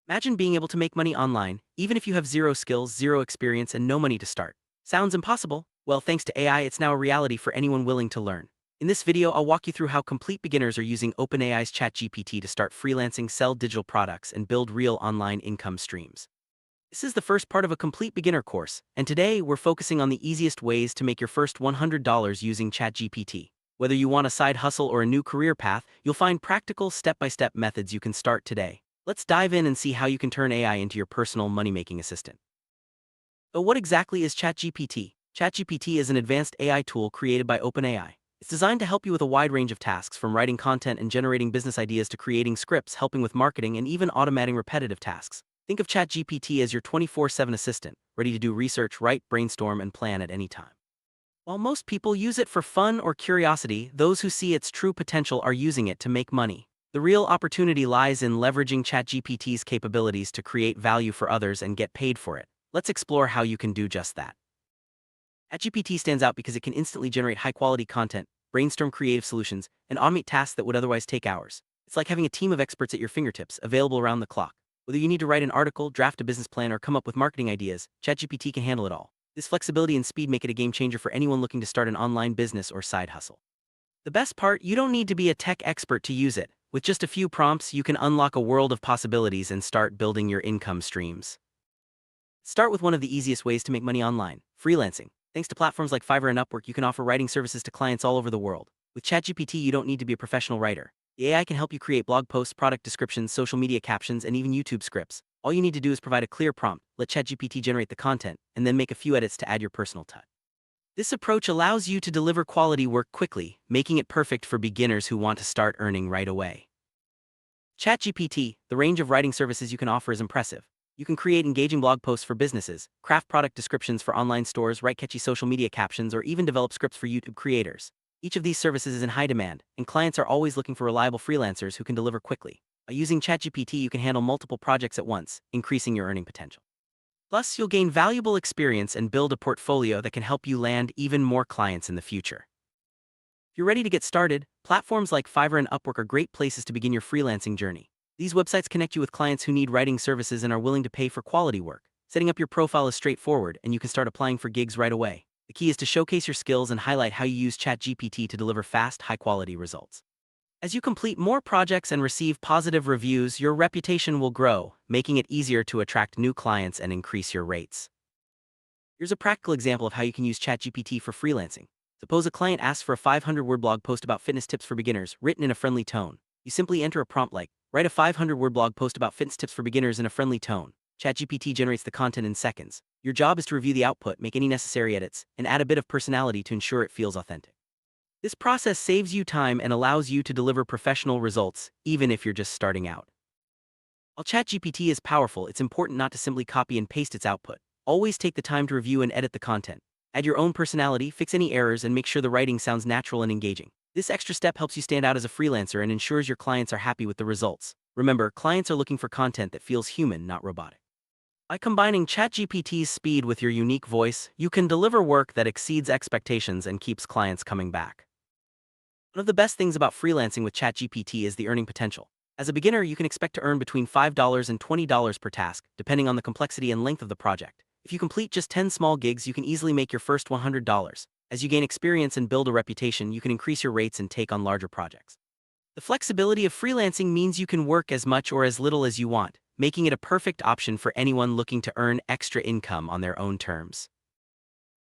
Imagine being able to make money online, even if you have zero skills, zero experience, and no money to start. Sounds impossible? Well, thanks to AI, it's now a reality for anyone willing to learn. In this video, I'll walk you through how complete beginners are using OpenAI's ChatGPT to start freelancing, sell digital products, and build real online income streams. This is the first part of a complete beginner course, and today we're focusing on the easiest ways to make your first $100 using ChatGPT. Whether you want a side hustle or a new career path, you'll find practical step-by-step methods you can start today. Let's dive in and see how you can turn AI into your personal money-making assistant. But what exactly is ChatGPT? ChatGPT is an advanced AI tool created by OpenAI. It's designed to help you with a wide range of tasks, from writing content and generating business ideas to creating scripts, helping with marketing, and even automating repetitive tasks. Think of ChatGPT as your 24/7 assistant, ready to do research, write, brainstorm, and plan at any time. While most people use it for fun or curiosity, those who see its true potential are using it to make money. The real opportunity lies in leveraging ChatGPT's capabilities to create value for others and get paid for it. Let's explore how you can do just that. ChatGPT stands out because it can instantly generate high-quality content, brainstorm creative solutions, and automate tasks that would otherwise take hours. It's like having a team of experts at your fingertips, available around the clock. Whether you need to write an article, draft a business plan, or come up with marketing ideas, ChatGPT can handle it all. This flexibility and speed make it a game changer for anyone looking to start an online business or side hustle. The best part, you don't need to be a tech expert to use it. With just a few prompts, you can unlock a world of possibilities and start building your income streams. Start with one of the easiest ways to make money online: freelancing. Thanks to platforms like Fiverr and Upwork, you can offer writing services to clients all over the world. With ChatGPT, you don't need to be a professional writer. The AI can help you create blog posts, product descriptions, social media captions, and even YouTube scripts. All you need to do is provide a clear prompt, let ChatGPT generate the content, and then make a few edits to add your personal touch. This approach allows you to deliver quality work quickly, making it perfect for beginners who want to start earning right away. ChatGPT, the range of writing services you can offer is impressive. You can create engaging blog posts for businesses, craft product descriptions for online stores, write catchy social media captions, or even develop scripts for YouTube creators. Each of these services is in high demand, and clients are always looking for reliable freelancers who can deliver quickly. By using ChatGPT, you can handle multiple projects at once, increasing your earning potential. Plus, you'll gain valuable experience and build a portfolio that can help you land even more clients in the future. If you're ready to get started, platforms like Fiverr and Upwork are great places to begin your freelancing journey. These websites connect you with clients who need writing services and are willing to pay for quality work. Setting up your profile is straightforward, and you can start applying for gigs right away. The key is to showcase your skills and highlight how you use ChatGPT to deliver fast, high-quality results. As you complete more projects and receive positive reviews, your reputation will grow, making it easier to attract new clients and increase your rates. Here's a practical example of how you can use ChatGPT for freelancing. Suppose a client asks for a 500-word blog post about fitness tips for beginners, written in a friendly tone. You simply enter a prompt like, "Write a 500-word blog post about fitness tips for beginners in a friendly tone." ChatGPT generates the content in seconds. Your job is to review the output, make any necessary edits, and add a bit of personality to ensure it feels authentic. This process saves you time and allows you to deliver professional results, even if you're just starting out. While ChatGPT is powerful, it's important not to simply copy and paste its output. Always take the time to review and edit the content. Add your own personality, fix any errors, and make sure the writing sounds natural and engaging. This extra step helps you stand out as a freelancer and ensures your clients are happy with the results. Remember, clients are looking for content that feels human, not robotic. By combining ChatGPT's speed with your unique voice, you can deliver work that exceeds expectations and keeps clients coming back. One of the best things about freelancing with ChatGPT is the earning potential. As a beginner, you can expect to earn between $5 and $20 per task, depending on the complexity and length of the project. If you complete just 10 small gigs, you can easily make your first $100. As you gain experience and build a reputation, you can increase your rates and take on larger projects. The flexibility of freelancing means you can work as much or as little as you want, making it a perfect option for anyone looking to earn extra income on their own terms.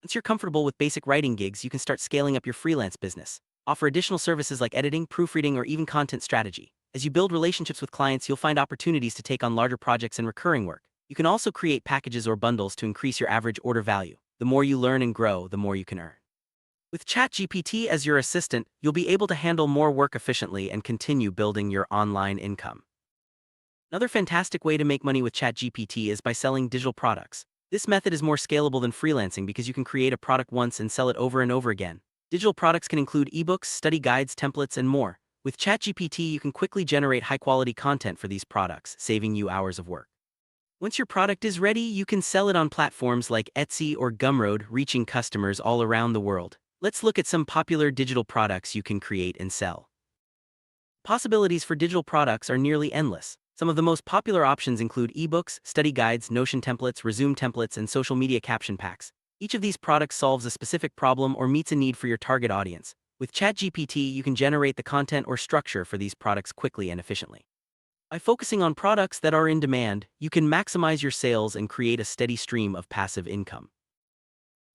Once you're comfortable with basic writing gigs, you can start scaling up your freelance business. Offer additional services like editing, proofreading, or even content strategy. As you build relationships with clients, you'll find opportunities to take on larger projects and recurring work. You can also create packages or bundles to increase your average order value. The more you learn and grow, the more you can earn. With ChatGPT as your assistant, you'll be able to handle more work efficiently and continue building your online income. Another fantastic way to make money with ChatGPT is by selling digital products. This method is more scalable than freelancing because you can create a product once and sell it over and over again. Digital products can include ebooks, study guides, templates, and more. With ChatGPT, you can quickly generate high-quality content for these products, saving you hours of work. Once your product is ready, you can sell it on platforms like Etsy or Gumroad, reaching customers all around the world. Let's look at some popular digital products you can create and sell. Possibilities for digital products are nearly endless. Some of the most popular options include ebooks, study guides, Notion templates, Resume templates, and social media caption packs. Each of these products solves a specific problem or meets a need for your target audience. With ChatGPT, you can generate the content or structure for these products quickly and efficiently. By focusing on products that are in demand, you can maximize your sales and create a steady stream of passive income.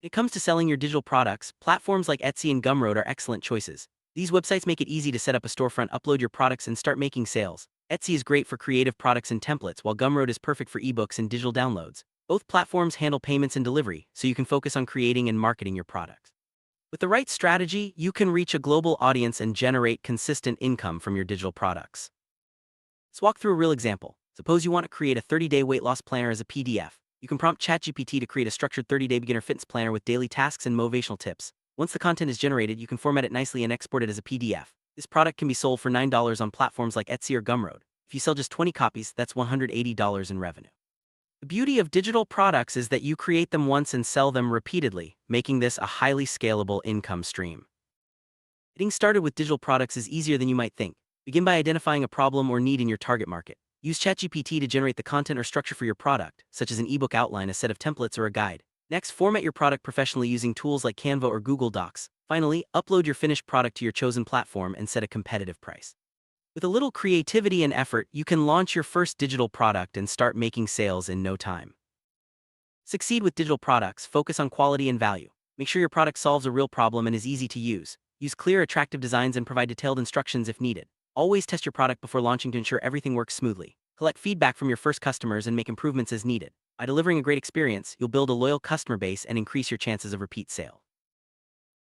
When it comes to selling your digital products, platforms like Etsy and Gumroad are excellent choices. These websites make it easy to set up a storefront, upload your products, and start making sales. Etsy is great for creative products and templates, while Gumroad is perfect for ebooks and digital downloads. Both platforms handle payments and delivery, so you can focus on creating and marketing your products. With the right strategy, you can reach a global audience and generate consistent income from your digital products. Let's walk through a real example. Suppose you want to create a 30-day weight loss planner as a PDF. You can prompt ChatGPT to create a structured 30-day beginner fitness planner with daily tasks and motivational tips. Once the content is generated, you can format it nicely and export it as a PDF. This product can be sold for $9 on platforms like Etsy or Gumroad. If you sell just 20 copies, that's $180 in revenue. The beauty of digital products is that you create them once and sell them repeatedly, making this a highly scalable income stream. Getting started with digital products is easier than you might think. Begin by identifying a problem or need in your target market. Use ChatGPT to generate the content or structure for your product, such as an ebook outline, a set of templates, or a guide. Next, format your product professionally using tools like Canva or Google Docs. Finally, upload your finished product to your chosen platform and set a competitive price. With a little creativity and effort, you can launch your first digital product and start making sales in no time. Succeed with digital products, focus on quality and value. Make sure your product solves a real problem and is easy to use. Use clear, attractive designs and provide detailed instructions if needed. Always test your product before launching to ensure everything works smoothly. Collect feedback from your first customers and make improvements as needed. By delivering a great experience, you'll build a loyal customer base and increase your chances of repeat sale.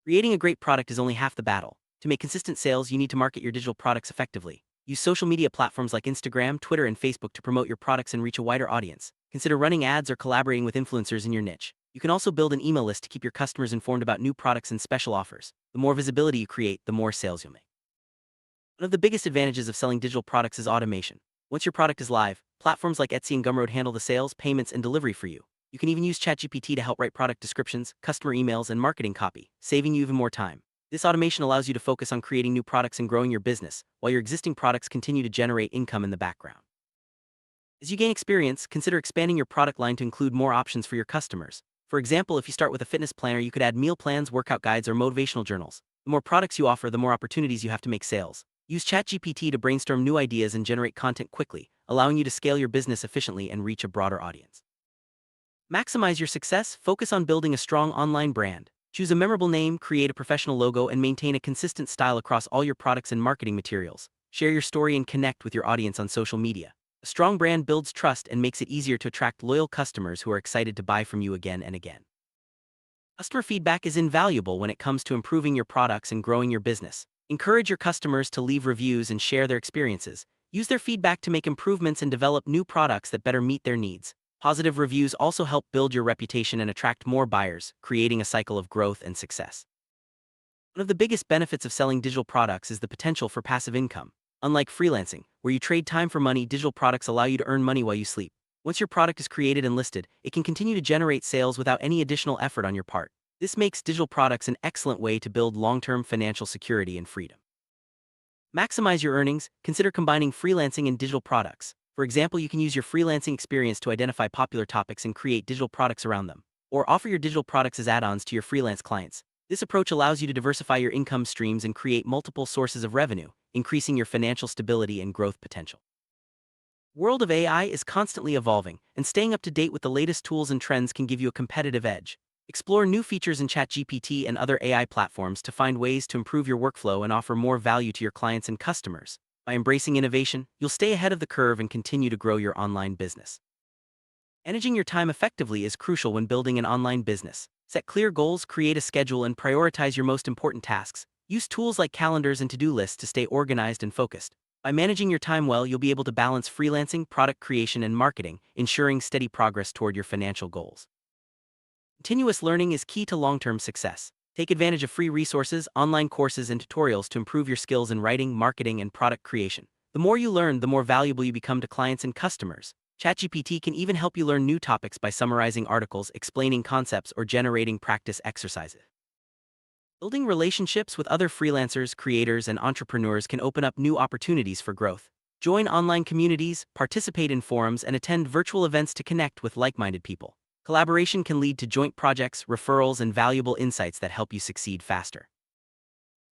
Creating a great product is only half the battle. To make consistent sales, you need to market your digital products effectively. Use social media platforms like Instagram, Twitter, and Facebook to promote your products and reach a wider audience. Consider running ads or collaborating with influencers in your niche. You can also build an email list to keep your customers informed about new products and special offers. The more visibility you create, the more sales you'll make. One of the biggest advantages of selling digital products is automation. Once your product is live, platforms like Etsy and Gumroad handle the sales, payments, and delivery for you. You can even use ChatGPT to help write product descriptions, customer emails, and marketing copy, saving you even more time. This automation allows you to focus on creating new products and growing your business, while your existing products continue to generate income in the background. As you gain experience, consider expanding your product line to include more options for your customers. For example, if you start with a fitness planner, you could add meal plans, workout guides, or motivational journals. The more products you offer, the more opportunities you have to make sales. Use ChatGPT to brainstorm new ideas and generate content quickly, allowing you to scale your business efficiently and reach a broader audience. Maximize your success, focus on building a strong online brand. Choose a memorable name, create a professional logo, and maintain a consistent style across all your products and marketing materials. Share your story and connect with your audience on social media. A strong brand builds trust and makes it easier to attract loyal customers who are excited to buy from you again and again. Customer feedback is invaluable when it comes to improving your products and growing your business. Encourage your customers to leave reviews and share their experiences. Use their feedback to make improvements and develop new products that better meet their needs. Positive reviews also help build your reputation and attract more buyers, creating a cycle of growth and success. One of the biggest benefits of selling digital products is the potential for passive income. Unlike freelancing, where you trade time for money, digital products allow you to earn money while you sleep. Once your product is created and listed, it can continue to generate sales without any additional effort on your part. This makes digital products an excellent way to build long-term financial security and freedom. Maximize your earnings. Consider combining freelancing and digital products. For example, you can use your freelancing experience to identify popular topics and create digital products around them, or offer your digital products as add-ons to your freelance clients. This approach allows you to diversify your income streams and create multiple sources of revenue, increasing your financial stability and growth potential. The world of AI is constantly evolving, and staying up to date with the latest tools and trends can give you a competitive edge. Explore new features in ChatGPT and other AI platforms to find ways to improve your workflow and offer more value to your clients and customers. By embracing innovation, you'll stay ahead of the curve and continue to grow your online business. Managing your time effectively is crucial when building an online business. Set clear goals, create a schedule, and prioritize your most important tasks. Use tools like calendars and to-do lists to stay organized and focused. By managing your time well, you'll be able to balance freelancing, product creation, and marketing, ensuring steady progress toward your financial goals. Continuous learning is key to long-term success. Take advantage of free resources, online courses, and tutorials to improve your skills in writing, marketing, and product creation. The more you learn, the more valuable you become to clients and customers. ChatGPT can even help you learn new topics by summarizing articles, explaining concepts, or generating practice exercises. Building relationships with other freelancers, creators, and entrepreneurs can open up new opportunities for growth. Join online communities, participate in forums, and attend virtual events to connect with like-minded people. Collaboration can lead to joint projects, referrals, and valuable insights that help you succeed faster.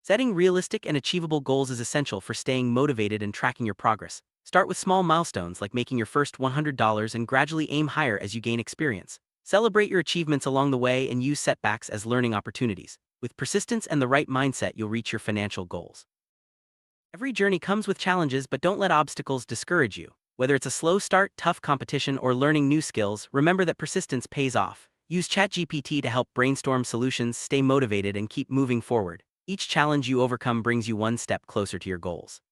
Setting realistic and achievable goals is essential for staying motivated and tracking your progress. Start with small milestones like making your first $100 and gradually aim higher as you gain experience. Celebrate your achievements along the way and use setbacks as learning opportunities. With persistence and the right mindset, you'll reach your financial goals. Every journey comes with challenges, but don't let obstacles discourage you. Whether it's a slow start, tough competition, or learning new skills, remember that persistence pays off. Use ChatGPT to help brainstorm solutions, stay motivated, and keep moving forward. Each challenge you overcome brings you one step closer to your goals.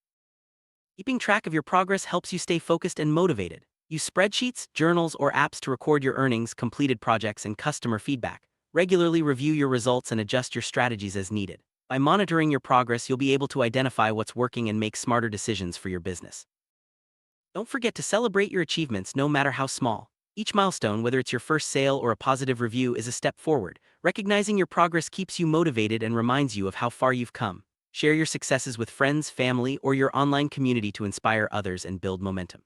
Keeping track of your progress helps you stay focused and motivated. Use spreadsheets, journals, or apps to record your earnings, completed projects, and customer feedback. Regularly review your results and adjust your strategies as needed. By monitoring your progress, you'll be able to identify what's working and make smarter decisions for your business. Don't forget to celebrate your achievements, no matter how small. Each milestone, whether it's your first sale or a positive review, is a step forward. Recognizing your progress keeps you motivated and reminds you of how far you've come. Share your successes with friends, family, or your online community to inspire others and build momentum.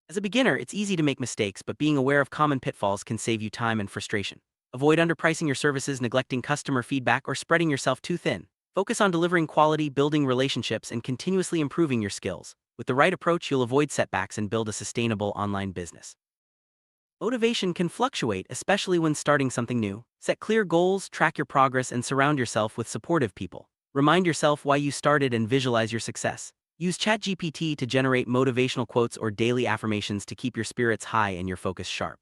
As a beginner, it's easy to make mistakes, but being aware of common pitfalls can save you time and frustration. Avoid underpricing your services, neglecting customer feedback, or spreading yourself too thin. Focus on delivering quality, building relationships, and continuously improving your skills. With the right approach, you'll avoid setbacks and build a sustainable online business. Motivation can fluctuate, especially when starting something new. Set clear goals, track your progress, and surround yourself with supportive people. Remind yourself why you started and visualize your success. Use ChatGPT to generate motivational quotes or daily affirmations to keep your spirits high and your focus sharp.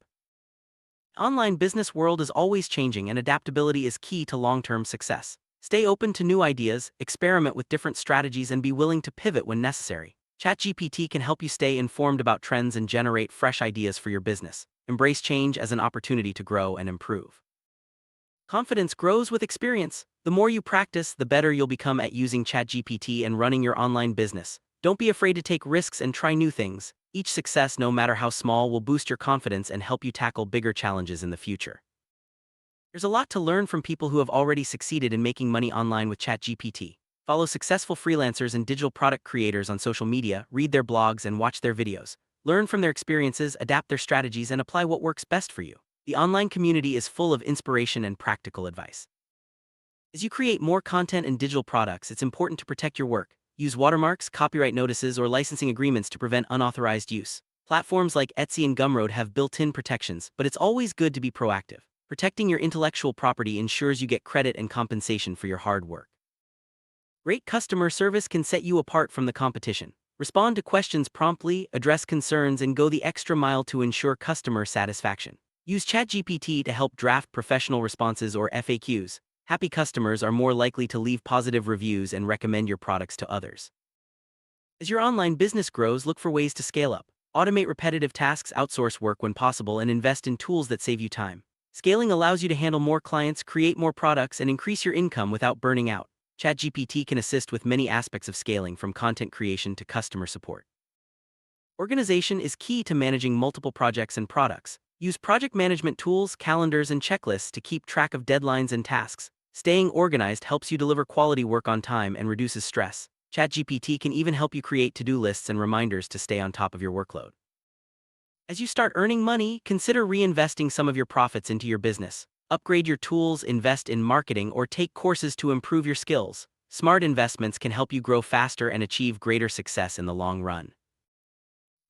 The online business world is always changing, and adaptability is key to long-term success. Stay open to new ideas, experiment with different strategies, and be willing to pivot when necessary. ChatGPT can help you stay informed about trends and generate fresh ideas for your business. Embrace change as an opportunity to grow and improve. Confidence grows with experience. The more you practice, the better you'll become at using ChatGPT and running your online business. Don't be afraid to take risks and try new things. Each success, no matter how small, will boost your confidence and help you tackle bigger challenges in the future. There's a lot to learn from people who have already succeeded in making money online with ChatGPT. Follow successful freelancers and digital product creators on social media, read their blogs, and watch their videos. Learn from their experiences, adapt their strategies, and apply what works best for you. The online community is full of inspiration and practical advice. As you create more content and digital products, it's important to protect your work. Use watermarks, copyright notices, or licensing agreements to prevent unauthorized use. Platforms like Etsy and Gumroad have built-in protections, but it's always good to be proactive. Protecting your intellectual property ensures you get credit and compensation for your hard work. Great customer service can set you apart from the competition. Respond to questions promptly, address concerns, and go the extra mile to ensure customer satisfaction. Use ChatGPT to help draft professional responses or FAQs. Happy customers are more likely to leave positive reviews and recommend your products to others. As your online business grows, look for ways to scale up. Automate repetitive tasks, outsource work when possible, and invest in tools that save you time. Scaling allows you to handle more clients, create more products, and increase your income without burning out. ChatGPT can assist with many aspects of scaling, from content creation to customer support. Organization is key to managing multiple projects and products. Use project management tools, calendars, and checklists to keep track of deadlines and tasks. Staying organized helps you deliver quality work on time and reduces stress. ChatGPT can even help you create to-do lists and reminders to stay on top of your workload. As you start earning money, consider reinvesting some of your profits into your business. Upgrade your tools, invest in marketing, or take courses to improve your skills. Smart investments can help you grow faster and achieve greater success in the long run.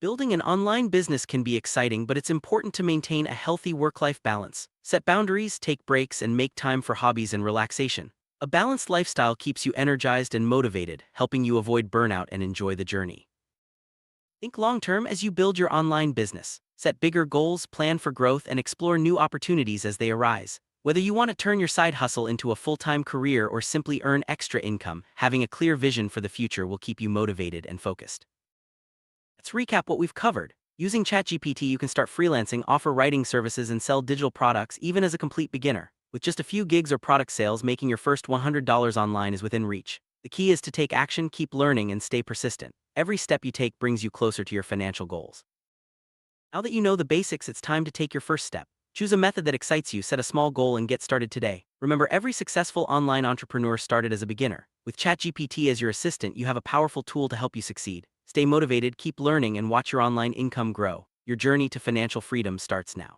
Building an online business can be exciting, but it's important to maintain a healthy work-life balance. Set boundaries, take breaks, and make time for hobbies and relaxation. A balanced lifestyle keeps you energized and motivated, helping you avoid burnout and enjoy the journey. Think long-term as you build your online business. Set bigger goals, plan for growth, and explore new opportunities as they arise. Whether you want to turn your side hustle into a full-time career or simply earn extra income, having a clear vision for the future will keep you motivated and focused. Let's recap what we've covered. Using ChatGPT, you can start freelancing, offer writing services, and sell digital products even as a complete beginner. With just a few gigs or product sales, making your first $100 online is within reach. The key is to take action, keep learning, and stay persistent. Every step you take brings you closer to your financial goals. Now that you know the basics, it's time to take your first step. Choose a method that excites you, set a small goal, and get started today. Remember, every successful online entrepreneur started as a beginner. With ChatGPT as your assistant, you have a powerful tool to help you succeed. Stay motivated, keep learning, and watch your online income grow. Your journey to financial freedom starts now.